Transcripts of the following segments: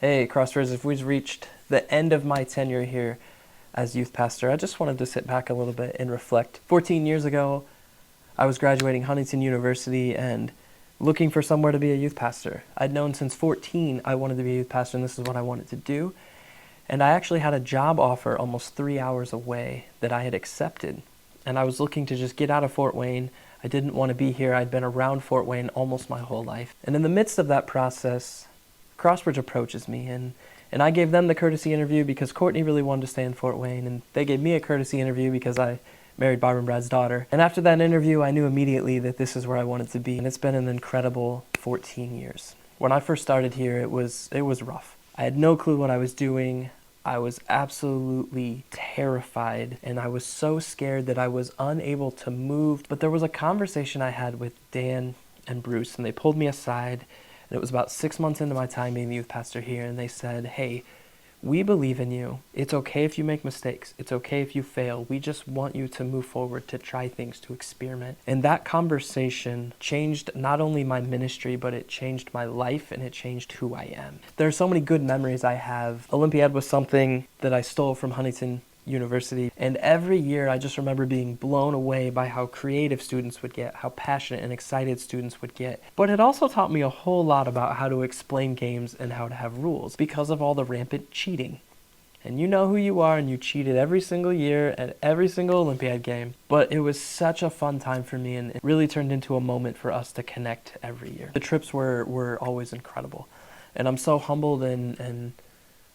Hey, Crossbridge, if we've reached the end of my tenure here as youth pastor, I just wanted to sit back a little bit and reflect. 14 years ago, I was graduating Huntington University and looking for somewhere to be a youth pastor. I'd known since 14 I wanted to be a youth pastor and this is what I wanted to do. And I actually had a job offer almost 3 hours away that I had accepted. And I was looking to just get out of Fort Wayne. I didn't want to be here. I'd been around Fort Wayne almost my whole life. And in the midst of that process, Crossbridge approaches me, and I gave them the courtesy interview because Courtney really wanted to stay in Fort Wayne, and they gave me a courtesy interview because I married Barbara and Brad's daughter. And after that interview, I knew immediately that this is where I wanted to be, and it's been an incredible 14 years. When I first started here, it was rough. I had no clue what I was doing. I was absolutely terrified, and I was so scared that I was unable to move. But there was a conversation I had with Dan and Bruce, and they pulled me aside. And it was about 6 months into my time being the youth pastor here, and they said, hey, we believe in you. It's okay if you make mistakes. It's okay if you fail. We just want you to move forward, to try things, to experiment. And that conversation changed not only my ministry, but it changed my life and it changed who I am. There are so many good memories I have. Olympiad was something that I stole from Huntington University, and every year I just remember being blown away by how creative students would get, how passionate and excited students would get. But it also taught me a whole lot about how to explain games and how to have rules because of all the rampant cheating. And you know who you are, and you cheated every single year at every single Olympiad game. But it was such a fun time for me, and it really turned into a moment for us to connect every year. The trips were always incredible, and I'm so humbled and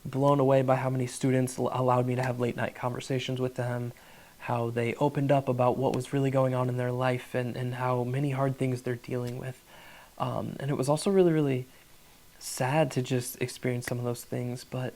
blown away by how many students allowed me to have late night conversations with them, how they opened up about what was really going on in their life and how many hard things they're dealing with. And it was also really, really sad to just experience some of those things. But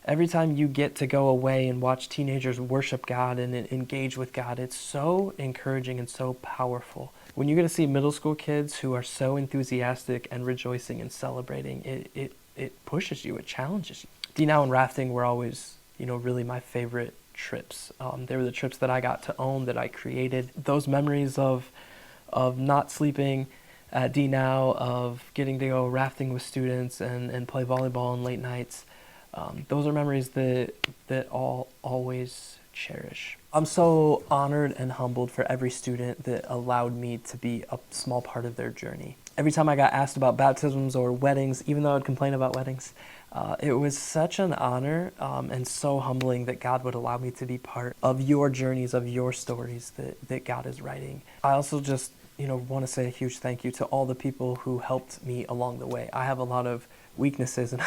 every time you get to go away and watch teenagers worship God and engage with God, it's so encouraging and so powerful. When you get to see middle school kids who are so enthusiastic and rejoicing and celebrating, it pushes you, it challenges you. D-Now and rafting were always, really my favorite trips. They were the trips that I got to own, that I created. Those memories of not sleeping at D-Now, of getting to go rafting with students and play volleyball on late nights, those are memories that I'll always cherish. I'm so honored and humbled for every student that allowed me to be a small part of their journey. Every time I got asked about baptisms or weddings, even though I'd complain about weddings, it was such an honor and so humbling that God would allow me to be part of your journeys, of your stories that God is writing. I also just, want to say a huge thank you to all the people who helped me along the way. I have a lot of weaknesses, and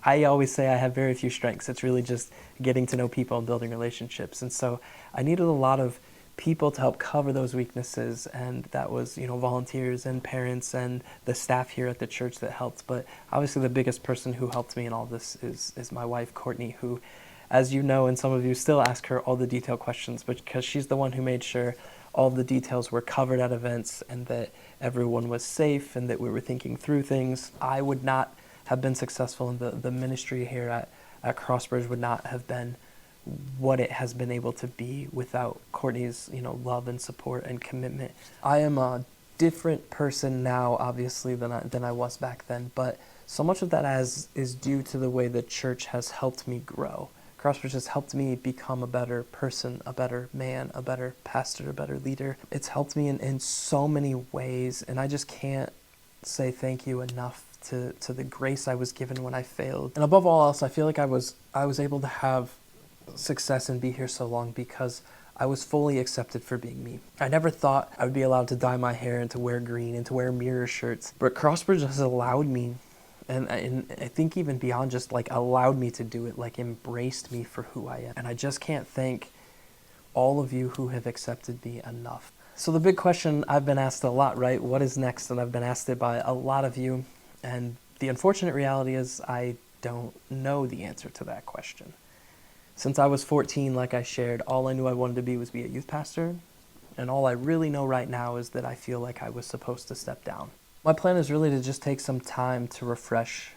I always say I have very few strengths. It's really just getting to know people and building relationships. And so I needed a lot of people to help cover those weaknesses, and that was, volunteers and parents and the staff here at the church that helped. But obviously the biggest person who helped me in all this is my wife, Courtney, who, as you know, and some of you still ask her all the detailed questions, because she's the one who made sure all the details were covered at events and that everyone was safe and that we were thinking through things. I would not have been successful, in the ministry here at Crossbridge would not have been what it has been able to be without Courtney's, love and support and commitment. I am a different person now, obviously, than I was back then, but so much of that is due to the way the church has helped me grow. Crossbridge has helped me become a better person, a better man, a better pastor, a better leader. It's helped me in so many ways, and I just can't say thank you enough to the grace I was given when I failed. And above all else, I feel like I was able to have success and be here so long because I was fully accepted for being me. I never thought I would be allowed to dye my hair and to wear green and to wear mirror shirts, but Crossbridge has allowed me, and I think even beyond just allowed me to do it, embraced me for who I am. And I just can't thank all of you who have accepted me enough. So the big question I've been asked a lot, right? What is next? And I've been asked it by a lot of you. And the unfortunate reality is I don't know the answer to that question. Since I was 14, like I shared, all I knew I wanted to be was be a youth pastor. And all I really know right now is that I feel like I was supposed to step down. My plan is really to just take some time to refresh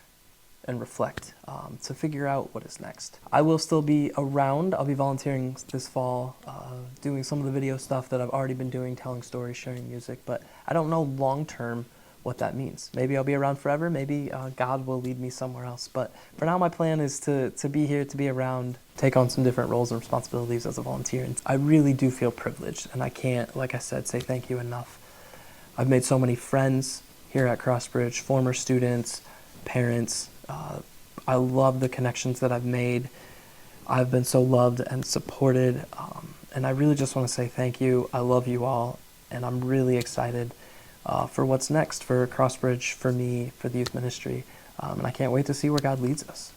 and reflect, to figure out what is next. I will still be around. I'll be volunteering this fall, doing some of the video stuff that I've already been doing, telling stories, sharing music, but I don't know long term what that means. Maybe I'll be around forever. Maybe God will lead me somewhere else. But for now, my plan is to be here, to be around, take on some different roles and responsibilities as a volunteer. And I really do feel privileged, and I can't, like I said, say thank you enough. I've made so many friends here at Crossbridge, former students, parents. I love the connections that I've made. I've been so loved and supported, and I really just want to say thank you. I love you all, and I'm really excited for what's next for Crossbridge, for me, for the youth ministry, and I can't wait to see where God leads us.